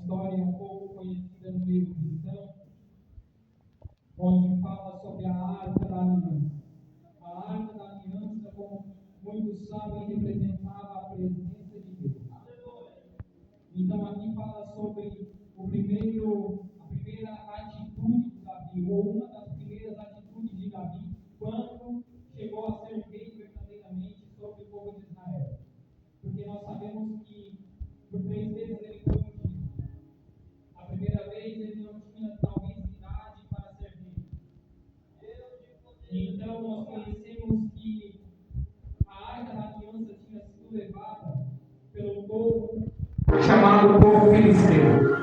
história um pouco conhecida no meio cristão, onde fala sobre a Arca da Aliança. A Arca da Aliança, como muitos sabem, representava a presença de Deus. Então aqui fala sobre a primeira atitude de Davi, ou uma das primeiras atitudes de Davi, quando chegou a ser rei verdadeiramente sobre o povo de Israel. Porque nós sabemos que por 3 vezes ele foi ungido. A primeira vez ele não tinha talvez idade para ser rei. Então nós conhecemos que a Arca da Aliança tinha sido levada pelo povo chamado povo filisteu.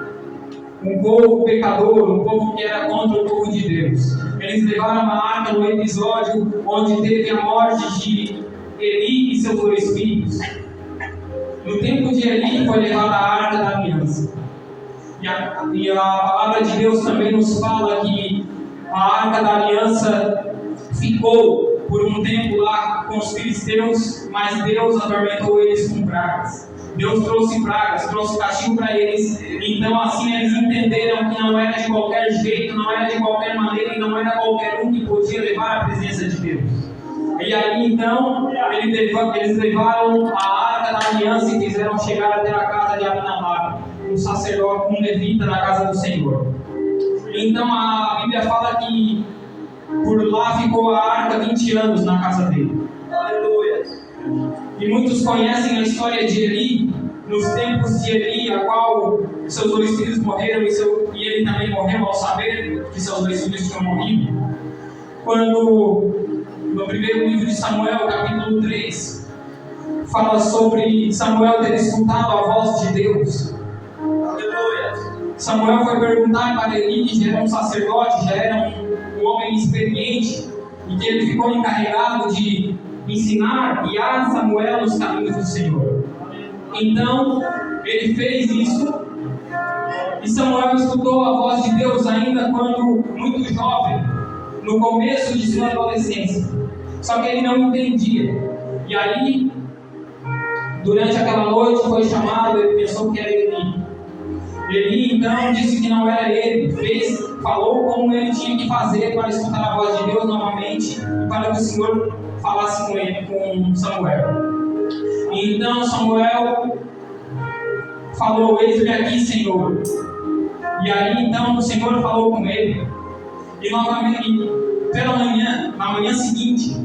Um povo pecador, um povo que era contra o povo de Deus. Eles levaram a arca no episódio onde teve a morte de Eli e seus 2 filhos. No tempo de Eli foi levada a Arca da Aliança. E a palavra de Deus também nos fala que a Arca da Aliança ficou por um tempo lá com os filisteus, mas Deus atormentou eles com pragas. Deus trouxe pragas, trouxe castigo para eles. Então assim eles entenderam que não era de qualquer jeito, não era de qualquer maneira, e não era qualquer um que podia levar a presença de Deus. E aí então eles levaram a Arca da Aliança e fizeram chegar até a casa de Abinadab, um sacerdote, um levita na casa do Senhor. Então a Bíblia fala que por lá ficou a arca 20 anos na casa dele. Aleluia! E muitos conhecem a história de Eli, nos tempos de Eli, a qual seus 2 filhos morreram e ele também morreu ao saber que seus 2 filhos tinham morrido. Quando, no primeiro livro de Samuel, capítulo 3, fala sobre Samuel ter escutado a voz de Deus. Aleluia! Samuel foi perguntar para Eli, que já era um sacerdote, já era um homem experiente, e que ele ficou encarregado de ensinar, guiar Samuel nos caminhos do Senhor. Então, ele fez isso, e Samuel escutou a voz de Deus ainda quando muito jovem, no começo de sua adolescência. Só que ele não entendia. E aí, durante aquela noite, foi chamado, ele pensou que era Eli. Ele então disse que não era ele, falou como ele tinha que fazer para escutar a voz de Deus novamente e para que o Senhor falasse com ele, com Samuel. E então Samuel falou: eis-me aqui, Senhor. E aí então o Senhor falou com ele. E novamente, na manhã seguinte,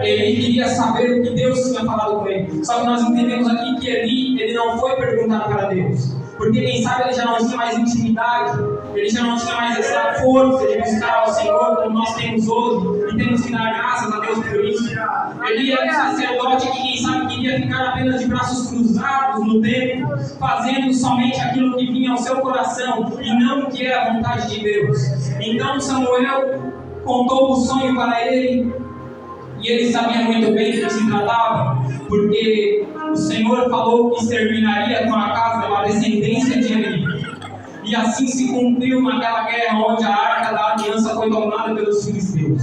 ele queria saber o que Deus tinha falado com ele. Só que nós entendemos aqui que ele não foi perguntar para Deus. Porque quem sabe ele já não tinha mais intimidade, ele já não tinha mais essa força de buscar ao Senhor como nós temos hoje, e temos que dar graças a Deus por isso. Ele era um sacerdote que quem sabe queria ficar apenas de braços cruzados no templo, fazendo somente aquilo que vinha ao seu coração e não o que era a vontade de Deus. Então Samuel contou o sonho para ele, e ele sabia muito bem do que se tratava, porque o Senhor falou que exterminaria com a casa a descendência de Eli. E assim se cumpriu naquela guerra onde a Arca da Aliança foi tomada pelos filisteus.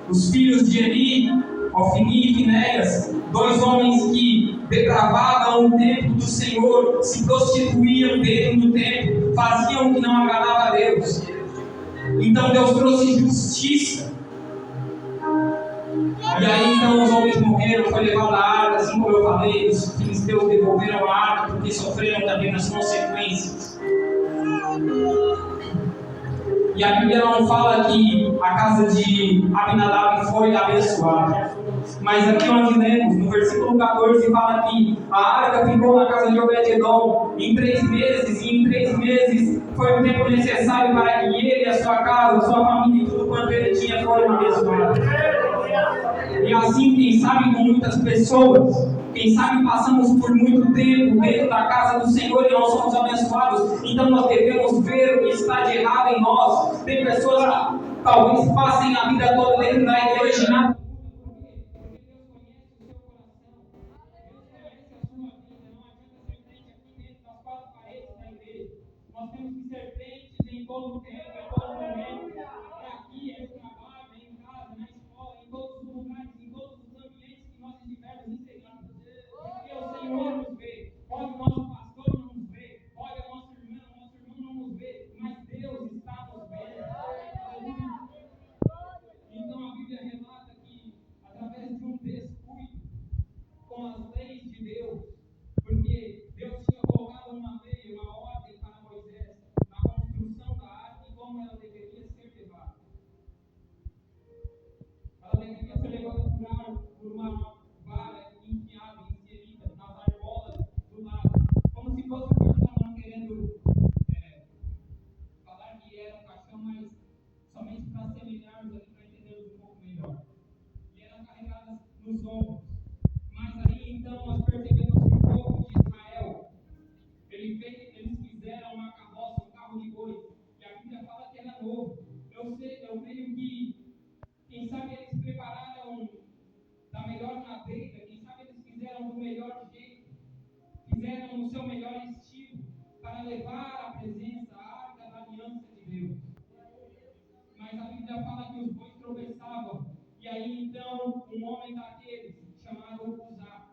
Os filhos de Eli, Ofni e Finéias, 2 homens que depravavam o templo do Senhor, se prostituíam dentro do templo, faziam o que não agradava a Deus. Então Deus trouxe justiça. E aí então os homens morreram, foi levada a arca, assim como eu falei, os filisteus devolveram a arca porque sofreram também as consequências. E a Bíblia não fala que a casa de Abinadab foi abençoada. Mas aqui onde lemos, no versículo 14, fala que a arca ficou na casa de Obed-Edom em 3 meses, e em 3 meses foi o tempo necessário para que ele, a sua casa, a sua família e tudo quanto ele tinha foram abençoados. E assim, quem sabe com muitas pessoas, quem sabe passamos por muito tempo dentro da casa do Senhor e não somos abençoados, então nós devemos ver o que está de errado em nós. Tem pessoas que talvez passem a vida toda dentro da igreja e nada. Nós temos que ser crentes em todo tempo, em todo momento. É aqui, é no trabalho, é em casa, na escola, em todos os lugares, em todos os ambientes que nós estivermos inseridos. Porque o Senhor nos vê. Pode o nosso pastor não nos ver, fizeram no seu melhor estilo para levar a presença, a arca da aliança de Deus. Mas a Bíblia fala que os bois tropeçavam. E aí então um homem daqueles, chamado Uzá,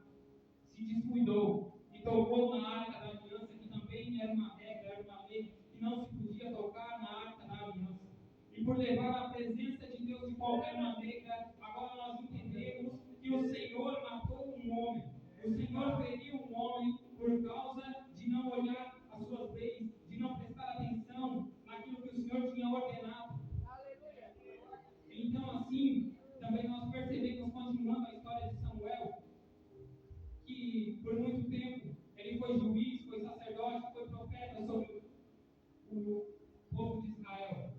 se descuidou e tocou na arca da aliança, que também era uma regra, era uma lei, que não se podia tocar na arca da aliança. E por levar a presença de Deus de qualquer maneira, agora nós entendemos que o Senhor matou um homem. O Senhor feriu um homem por causa de não olhar as suas leis, de não prestar atenção naquilo que o Senhor tinha ordenado. Então, assim, também nós percebemos, continuando a história de Samuel, que por muito tempo ele foi juiz, foi sacerdote, foi profeta sobre o povo de Israel.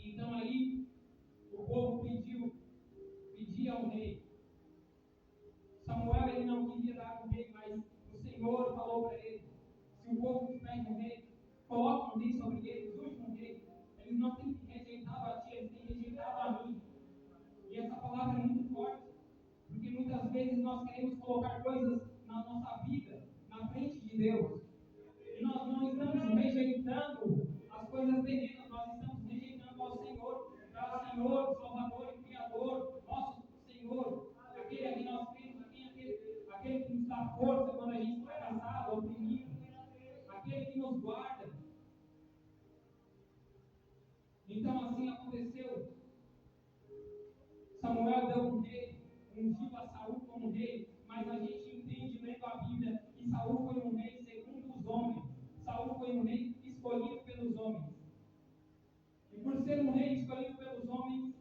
Então aí o povo pedia ao rei. Samuel ele não queria dar um rei, mas o Senhor falou para ele: se o povo te pede um rei, coloca um rei sobre eles, unge um rei. Eles não têm rejeitado a ti, eles têm rejeitado a mim. E essa palavra é muito forte, porque muitas vezes nós queremos colocar coisas na nossa vida na frente de Deus. E nós não estamos rejeitando as coisas terrenas, nós estamos rejeitando ao Senhor, ao Senhor, Salvador e Criador, nosso Senhor, aquele a quem nós temos, aquele que nos dá força quando a gente está cansado, oprimido, aquele que nos guarda. Então assim aconteceu. Samuel deu um rei, ungiu a Saul como rei, mas a gente entende lendo a Bíblia que Saul foi um rei segundo os homens. Saul foi um rei escolhido pelos homens. E por ser um rei escolhido pelos homens,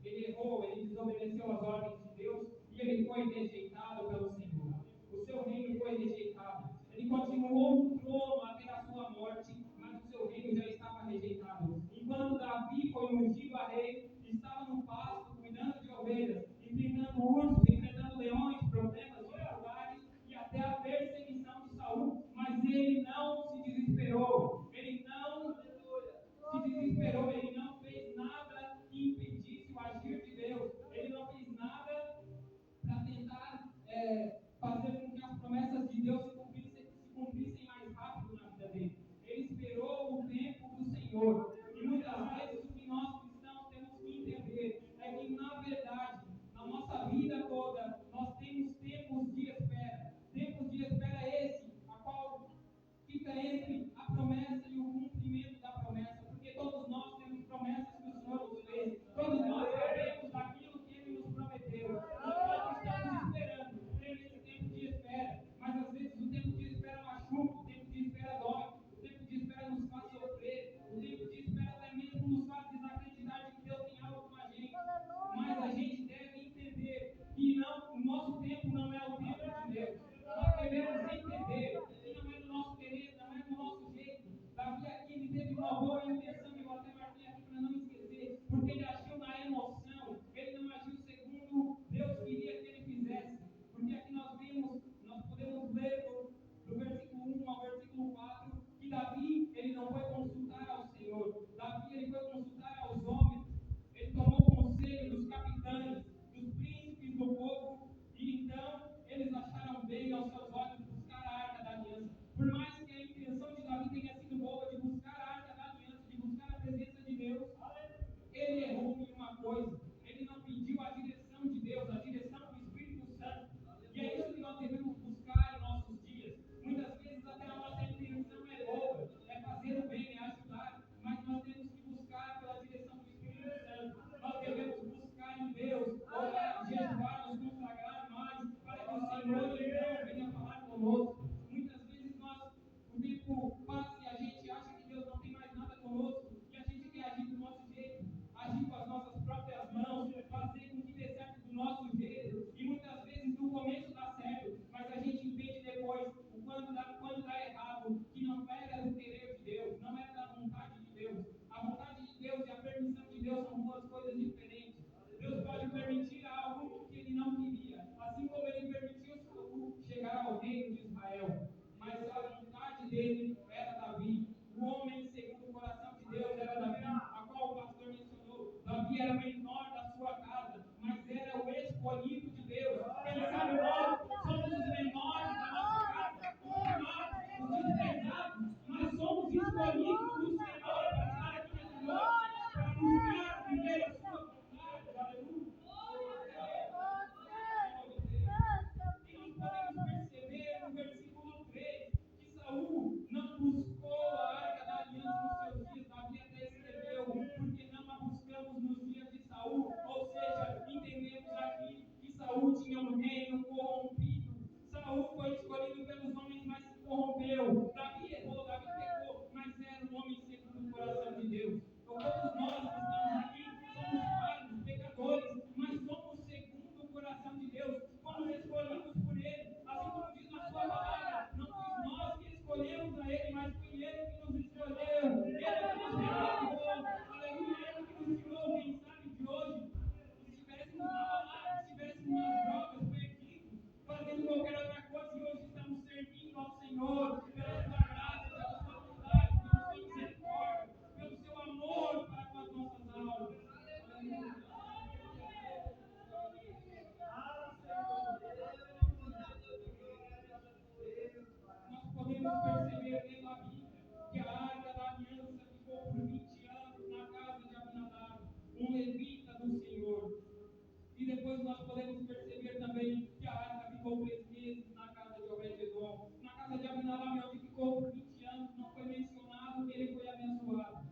ele errou, ele desobedeceu às ordens de Deus e ele foi rejeitado pelo Senhor. O seu reino foi rejeitado. Ele continuou no trono até a sua morte, mas o seu reino já estava rejeitado. Enquanto Davi foi ungido a rei, estava no pasto, cuidando de ovelhas, enfrentando ursos, enfrentando leões, problemas, dificuldades e até a perseguição de Saul. Mas ele não se desesperou. Ele não se desesperou. Ele não fez nada que impedisse o agir de Deus. Ele não fez nada para tentar fazer com que as promessas de Deus se cumprissem mais rápido na vida dele. Ele esperou o tempo do Senhor. E muitas vezes o que nós cristãos temos que entender é que, na verdade, na nossa vida toda, nós temos tempos de espera. Tempos de espera esse, a qual fica entre a promessa e o cumprimento da promessa. Porque todos nós temos promessas que o Senhor nos fez. Todos nós sabemos daquilo que Ele nos prometeu. Nós estamos esperando esse tempo de espera. Mas às vezes o tempo de espera machuca, o tempo de espera dói, o tempo de espera nos faz sofrer, o tempo de espera até mesmo nos faz desacreditar de que Deus tem algo com a gente. Mas a gente deve entender que não, o nosso tempo não é o tempo de Deus. Nós devemos entender que não é do nosso querer, não é do nosso jeito. Davi aqui ele teve uma boa intenção, eu até marquei aqui para não esquecer, porque ele agiu na emoção, ele não agiu segundo Deus queria que ele fizesse. Porque aqui nós podemos ler do versículo 1 ao versículo 4, que Davi ele não foi consultar ao Senhor, Davi ele foi consultar aos homens, ele tomou conselho dos capitães, dos príncipes do povo, e então eles acharam bem aos seus olhos buscar a arca da aliança. Por mais que a intenção de Davi tenha sido boa de buscar a arca da aliança, de buscar a presença de Deus, ele errou em uma coisa. Ele não pediu a direção de Deus, a direção do Espírito Santo. E é isso que nós devemos buscar em nossos dias. Muitas vezes até a nossa intenção é boa, é fazer o bem, é ajudar, mas nós temos que buscar pela direção do Espírito Santo. Nós devemos buscar em Deus, orar, jejuar, nos consagrar mais, para que o Senhor então venha falar conosco. Muitas vezes nós escrevendo a Bíblia que a Arca da Aliança ficou por 20 anos na casa de Abinadab, um levita do Senhor. E depois nós podemos perceber também que a arca ficou 3 meses na casa de Obed-edom. Na casa de Abinadab, onde ficou por 20 anos, não foi mencionado que ele foi abençoado.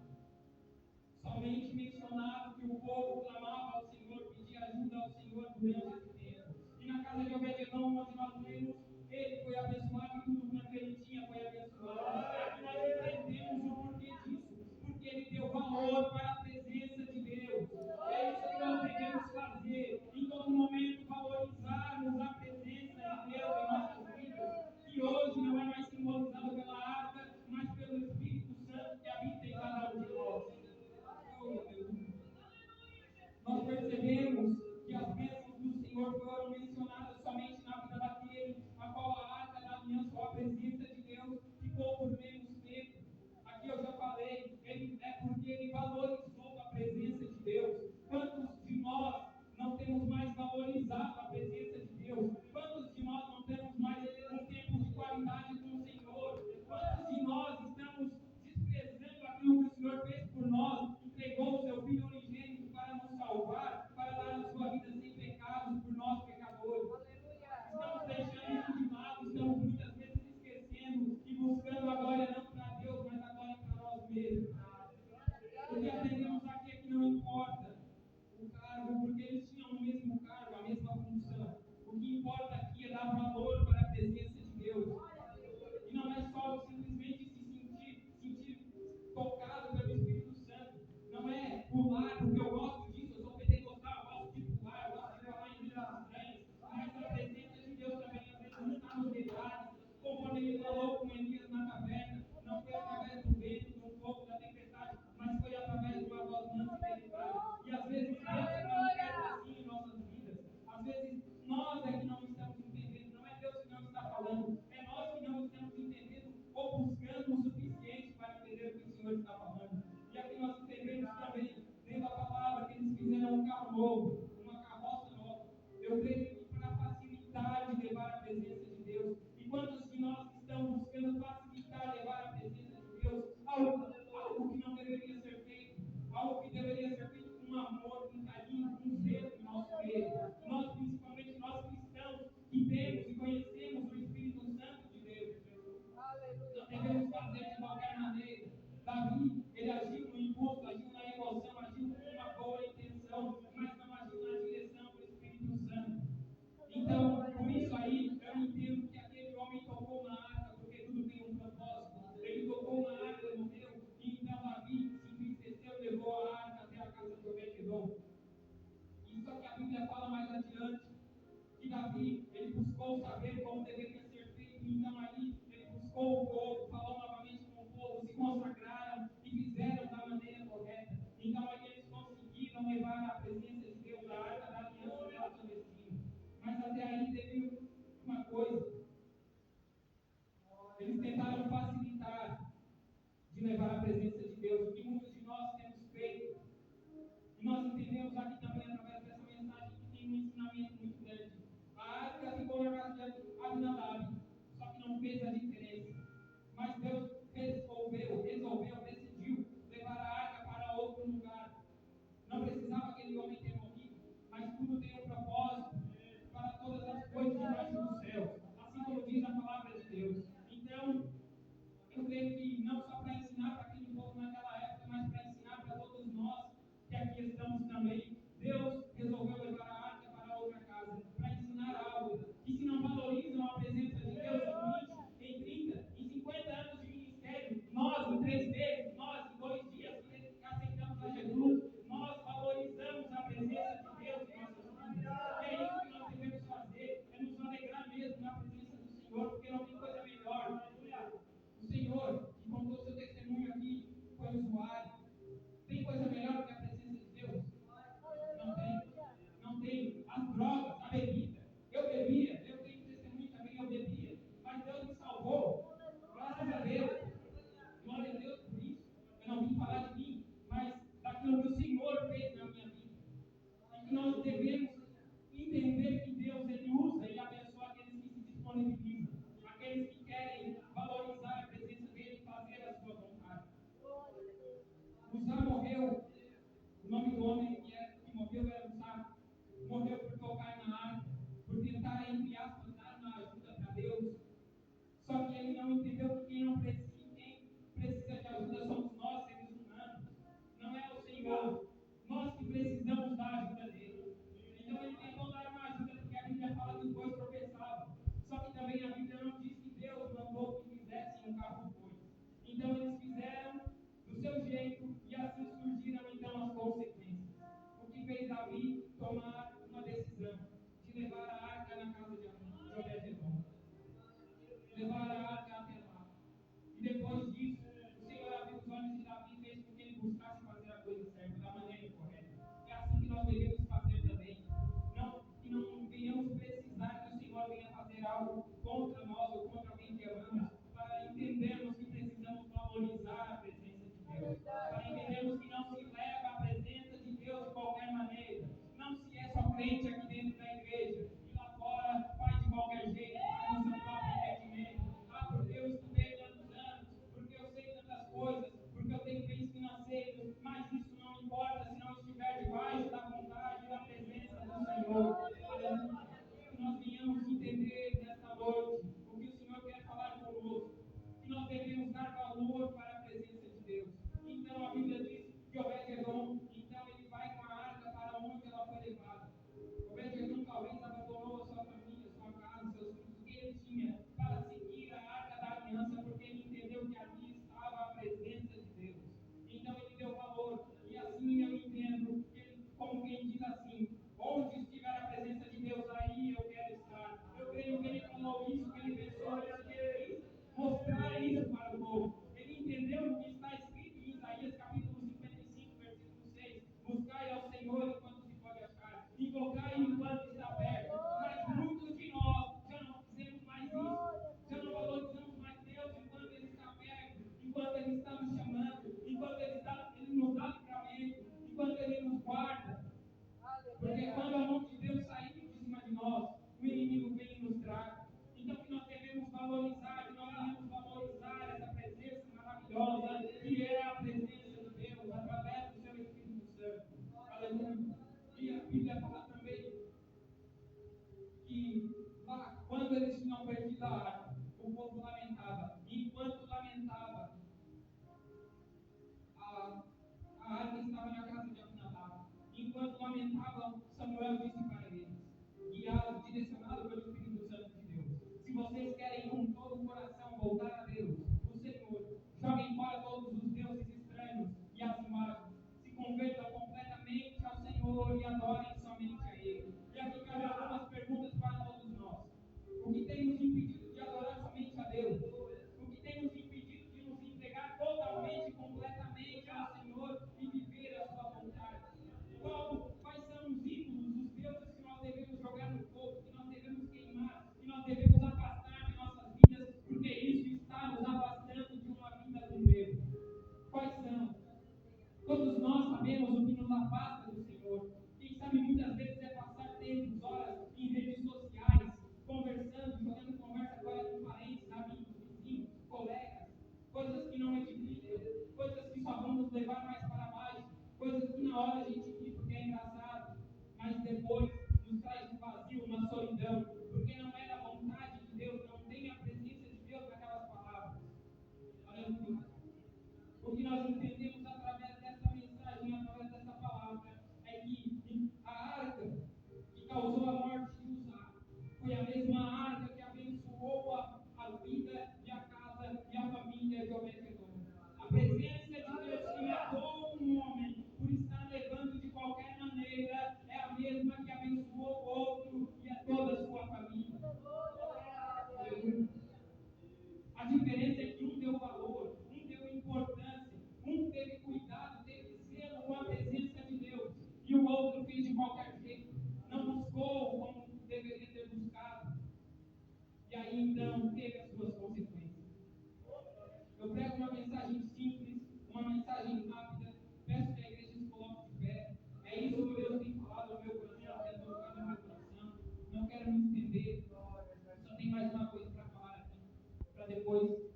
Somente mencionado que o povo clamava ao Senhor, pedia ajuda ao Senhor durante esse tempo. E na casa de Obed-edom, onde nós lemos, ele foi abençoado e tudo quanto ele tinha foi abençoado. E nós entendemos o porquê disso. Porque ele deu valor para a presença de Deus. É isso que nós devemos fazer. Em todo momento, valorizarmos a presença de Deus em nossas vidas. Que hoje não é mais simbolizado pela arca, mas pelo Espírito Santo que habita em cada um de nós. Nós percebemos que as bênçãos do Senhor foram mencionadas somente na vida daquele a qual a arca da aliança ou a presença de Deus ficou por menos tempo. Aqui eu já falei, é porque ele valorizou a presença de Deus. Quantos de nós não temos mais valorizado a presença de Deus? Quantos de nós não temos mais um tempo de qualidade com o Senhor? Quantos de nós estamos desprezando aquilo que o Senhor fez por nós, entregou o seu Filho unigênito para nos salvar, para dar a sua vida sem pecados por nós pecadores? Estamos deixando isso de lado, estamos muitas vezes esquecendo e buscando a glória não para Deus, mas a glória para nós mesmos. O que aprendemos aqui é que não importa o cargo, porque eles tinham o mesmo cargo, a mesma função. O que importa aqui é dar valor para a presença de Deus. E não é só simplesmente se sentir tocado pelo Espírito Santo. Não é pular, porque eu gosto disso, eu sou pentecostal, eu gosto de pular, eu gosto de falar em línguas estranhas. Mas a presença de Deus também às vezes não está nos detalhes. Conforme ele falou com Elias na caverna, não foi através do vento, do fogo, da tempestade, mas foi através de uma voz mansa e delicada. E às vezes Deus se manifesta assim em nossas vidas. Às vezes nós é que não estamos entendendo, não é Deus que não está falando, é nós que não estamos entendendo ou buscando o suficiente para entender o que o Senhor está falando. E aqui nós entendemos também, dentro da palavra, que eles fizeram um carro novo, uma carroça nova. Eu creio que para facilitar de levar a presença de Deus. E quantos de nós estão buscando facilitar levar a presença de Deus? Algo que não deveria ser feito, algo que deveria ser feito com amor, com carinho, com zelo em nosso meio. Nós, principalmente nós cristãos, que temos e conhecemos o Espírito Santo de Deus. Não devemos fazer de qualquer maneira. Davi, ele agiu no impulso, agiu na emoção, agiu com uma boa intenção, mas não agiu na direção do Espírito Santo. Então, por isso aí, eu entendo que aquele homem tocou na arca, porque tudo tem um propósito. Ele tocou na arca, morreu, e então Davi se entristeceu e levou a arca até a casa de Obed-edom. Isso é que a Bíblia fala mais adiante, que Davi, ele buscou saber como deveria ser feito, então aí ele buscou o povo, falou novamente com o povo, se consagraram e fizeram da maneira correta. Então aí eles conseguiram levar a presença de Deus, a arca da aliança até o seu destino. Mas até aí teve uma coisa, eles tentaram facilitar de levar a presença de Deus, o que muitos de nós temos feito. E nós entendemos aqui também, através dessa mensagem, que tem um ensinamento muito grande. A arca ficou na casa de Abinadab, só que não fez a diferença. Mas Deus decidiu levar a arca para outro lugar. Não precisava aquele homem ter morrido, mas tudo tem um propósito para todas as coisas debaixo do céu, assim como diz a palavra de Deus. Então, eu creio que não só para ensinar para aquele povo naquela época, mas para ensinar para todos nós que aqui estamos também. Deus resolveu levar a arca para outra casa, para ensinar algo. Que se não valorizam a presença de Deus, é seguinte, não precisa, quem precisa de ajuda somos nós, seres humanos. Não é o Senhor. Nós que precisamos da ajuda dele. Então ele tentou dar uma ajuda, porque a Bíblia fala que os bois tropeçavam. Só que também a Bíblia não diz que Deus mandou que fizessem um carro de bois. Então eles fizeram do seu jeito e assim surgiram então as consequências. O que fez Davi tomar uma decisão de levar a arca na casa de Obed-edom. Levar a arca até lá. E depois disso, o Senhor abriu os olhos de Davi e fez com que ele buscasse fazer a coisa certa, da maneira correta. É assim que nós devemos fazer também. Que não venhamos precisar que o Senhor venha fazer algo contra nós ou contra alguém que amamos, para entendermos que precisamos valorizar a presença de Deus. Para entendermos que não se leva a presença de Deus de qualquer maneira. Não se é só crente aqui dentro da igreja e lá fora faz de qualquer jeito, faz no seu próprio entendimento. Porque eu estudei tantos anos, porque eu sei tantas coisas, porque eu tenho bens financeiros, mas isso não importa se não estiver debaixo da vontade e da presença do Senhor. Aleluia. Que nós venhamos entender nesta noite o que o Senhor quer falar conosco, que nós devemos dar valor para a presença de Deus. Então a Bíblia diz que Obed-edom, então ele vai com a arca para onde ela foi levada. Obed-edom talvez abandonou a sua família, sua casa, seus filhos, o que ele tinha, para seguir a arca da aliança, porque ele entendeu que ali estava a presença de Deus. Então ele deu valor. E assim eu entendo, como quem diz assim: onde estiver a presença de Deus, aí eu quero estar. Eu creio que ele falou isso, que ele pensou, que ele quis mostrar isso para o povo. Ele entendeu o que está escrito em Isaías capítulo 55, versículo 6: buscai ao Senhor enquanto se pode achar, invocai enquanto está perto. Mas muitos de nós já não fizemos mais isso, já não valorizamos mais Deus enquanto Ele está perto, enquanto Ele está nos chamando, enquanto Ele nos dá livramento, enquanto Ele nos guarda. Porque quando a mão de Deus sair de cima de nós, o inimigo vem e nos traga. Então que nós devemos valorizar, que nós devemos valorizar essa presença maravilhosa, que é a presença de Deus, através do seu Espírito Santo. Aleluia. E a Bíblia fala também que lá, quando eles tinham perdido a arca, o povo lamentava. E enquanto lamentava, a arca estava na casa de Abinadab. Enquanto lamentavam, Samuel disse para eles, guiado, direcionado pelo Espírito Santo de Deus: se vocês querem com todo o coração voltar a Deus, o Senhor, joguem fora todos os deuses estranhos e as imagens, se convertam completamente ao Senhor e adorem somente a Ele. E aqui cabe algumas perguntas para todos nós. O que tem nos impedido de adorar somente a Deus? O que tem nos impedido de nos entregar totalmente e completamente ao Senhor e viver a sua vontade? Quais são os ídolos, os deuses que nós devemos jogar no fogo, que nós devemos queimar, que nós devemos afastar de nossas vidas, porque isso está nos afastando de uma vida com Deus? Quais são? Todos nós sabemos o que nos afasta do Senhor. Quem sabe muitas vezes é passar tempos, horas em redes sociais, conversando, jogando conversa agora com parentes, amigos, vizinhos, colegas, coisas que não edificam, coisas que só vão nos levar mais para baixo, coisas que na hora a gente ri porque é engraçado, mas depois nos traz um vazio, uma solidão, porque não é da vontade de Deus, não tem a presença de Deus naquelas palavras. Aleluia. O que nós entendemos através dessa mensagem, através dessa palavra, é que a arca que causou a morte de Uzá foi a mesma arca que abençoou a vida e a casa e a família de Obed-edom. A presença de Deus que matou um homem por estar levando de qualquer maneira é a mesma que abençoou o outro e a toda a sua família. A diferença é que um deu valor, um deu importância, um teve cuidado, teve zelo com a presença de Deus, e o outro fez de qualquer jeito, não buscou como deveria ter buscado, e aí então teve as suas consequências. Eu prego uma mensagem simples, uma mensagem rápida, peço que a igreja se coloque de pé. É isso que Deus tem falado no meu coração, tem tocado no meu coração. Não quero me estender, só tem mais uma coisa para falar aqui, para depois